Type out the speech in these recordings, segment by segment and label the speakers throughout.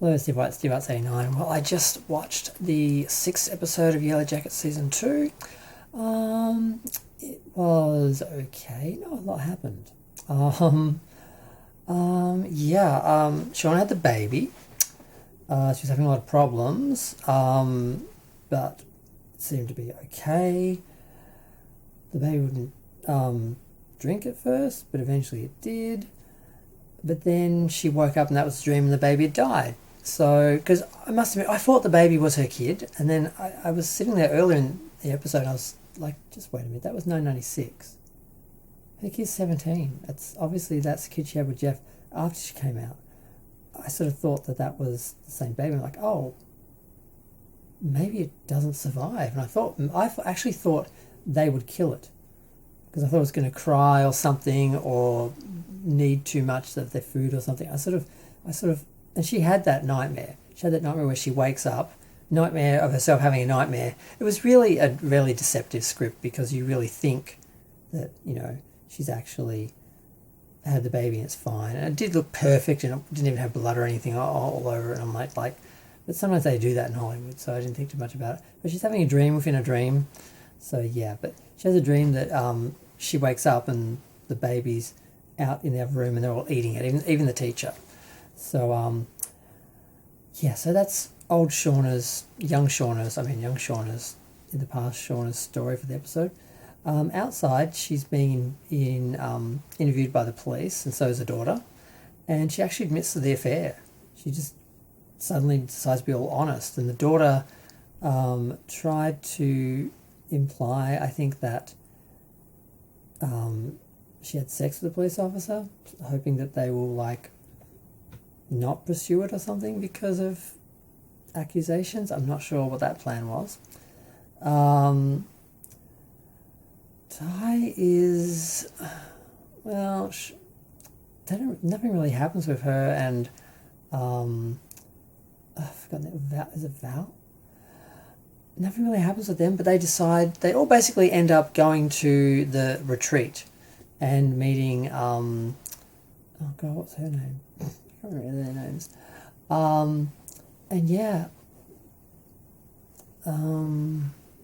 Speaker 1: Hello, Steve89. Well, I just watched the 6th episode of Yellowjackets Season 2. It was okay. Not a lot happened. Sean had the baby. She was having a lot of problems, but it seemed to be okay. The baby wouldn't drink at first, but eventually it did. But then she woke up and that was the dream and the baby had died. So, because I must admit, I thought the baby was her kid, and then I was sitting there earlier in the episode, and I was like, just wait a minute, that was 1996. Her kid's 17. That's the kid she had with Jeff after she came out. I sort of thought that was the same baby. I'm like, oh, maybe it doesn't survive. And I actually thought they would kill it, because I thought it was going to cry or something, or need too much of their food or something. I sort of, and she had that nightmare. She had that nightmare where she wakes up, nightmare of herself having a nightmare. It was really a really deceptive script, because you really think that, she's actually had the baby and it's fine. And it did look perfect, and it didn't even have blood or anything all over it. And I'm like, but sometimes they do that in Hollywood, so I didn't think too much about it. But she's having a dream within a dream. So yeah, but she has a dream that she wakes up and the baby's out in the other room and they're all eating it, even the teacher. So so that's young Shauna's in the past, Shauna's story for the episode. Outside, she's being interviewed by the police, and so is her daughter, and she actually admits to the affair. She just suddenly decides to be all honest, and the daughter tried to imply, I think, that she had sex with the police officer, hoping that they will not pursue it or something because of accusations. I'm not sure what that plan was. Ty is, well, nothing really happens with her, and I've forgotten that. Is it Val? Nothing really happens with them, but they all basically end up going to the retreat and meeting, oh God, what's her name? I can't remember their names.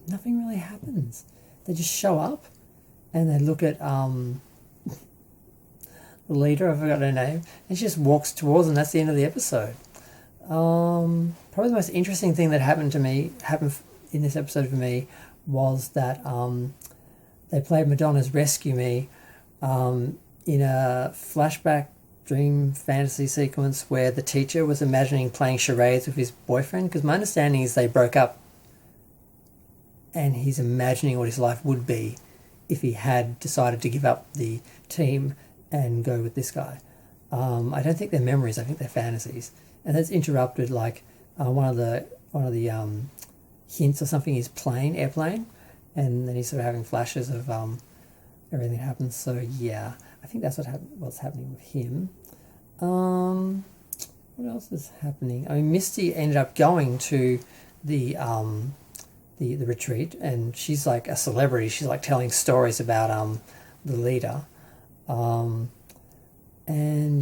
Speaker 1: Nothing really happens. They just show up and they look at the leader, I forgot her name, and she just walks towards them. That's the end of the episode. Probably the most interesting thing that happened in this episode for me was that they played Madonna's Rescue Me in a flashback dream fantasy sequence where the teacher was imagining playing charades with his boyfriend, because my understanding is they broke up and he's imagining what his life would be if he had decided to give up the team and go with this guy. I don't think they're memories, I think they're fantasies. And that's interrupted, one of the hints or something is airplane, and then he's sort of having flashes of everything that happens. So yeah, I think that's what's happening with him. What else is happening? I mean, Misty ended up going to the retreat, and she's like a celebrity. She's like telling stories about the leader. And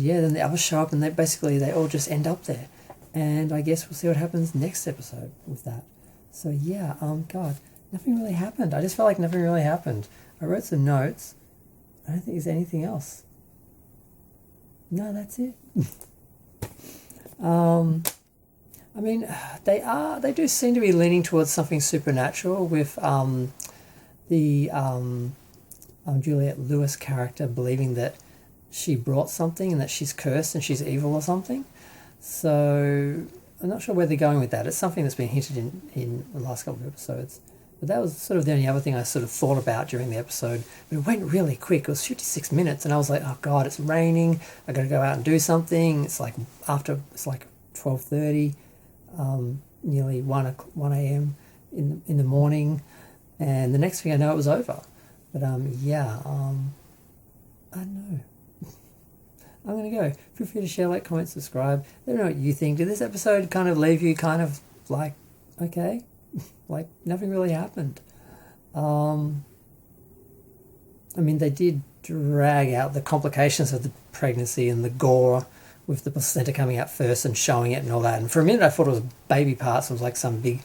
Speaker 1: yeah, then the others show up, and they all just end up there. And I guess we'll see what happens next episode with that. So yeah, God, nothing really happened. I just felt like nothing really happened. I wrote some notes. I don't think there's anything else. No, that's it. I mean, they do seem to be leaning towards something supernatural with the Juliette Lewis character believing that she brought something and that she's cursed and she's evil or something. So I'm not sure where they're going with that. It's something that's been hinted in the last couple of episodes. But that was sort of the only other thing I sort of thought about during the episode. But it went really quick. It was 56 minutes, and I was like, oh God, it's raining. I got to go out and do something. It's like 12:30, nearly 1 a.m. in the morning, and the next thing I know, it was over. But I don't know. I'm going to go. Feel free to share, comment, subscribe. Let me know what you think. Did this episode kind of leave you kind of like, okay, like nothing really happened? I mean, they did drag out the complications of the pregnancy and the gore with the placenta coming out first and showing it and all that. And for a minute I thought it was baby parts. It was like some big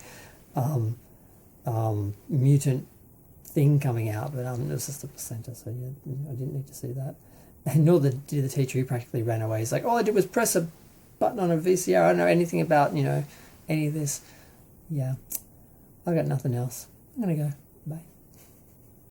Speaker 1: mutant thing coming out, but it was just the placenta, so yeah, I didn't need to see that. And nor did the teacher, who practically ran away. He's like, all I did was press a button on a VCR. I don't know anything about, any of this. Yeah, I got nothing else. I'm going to go.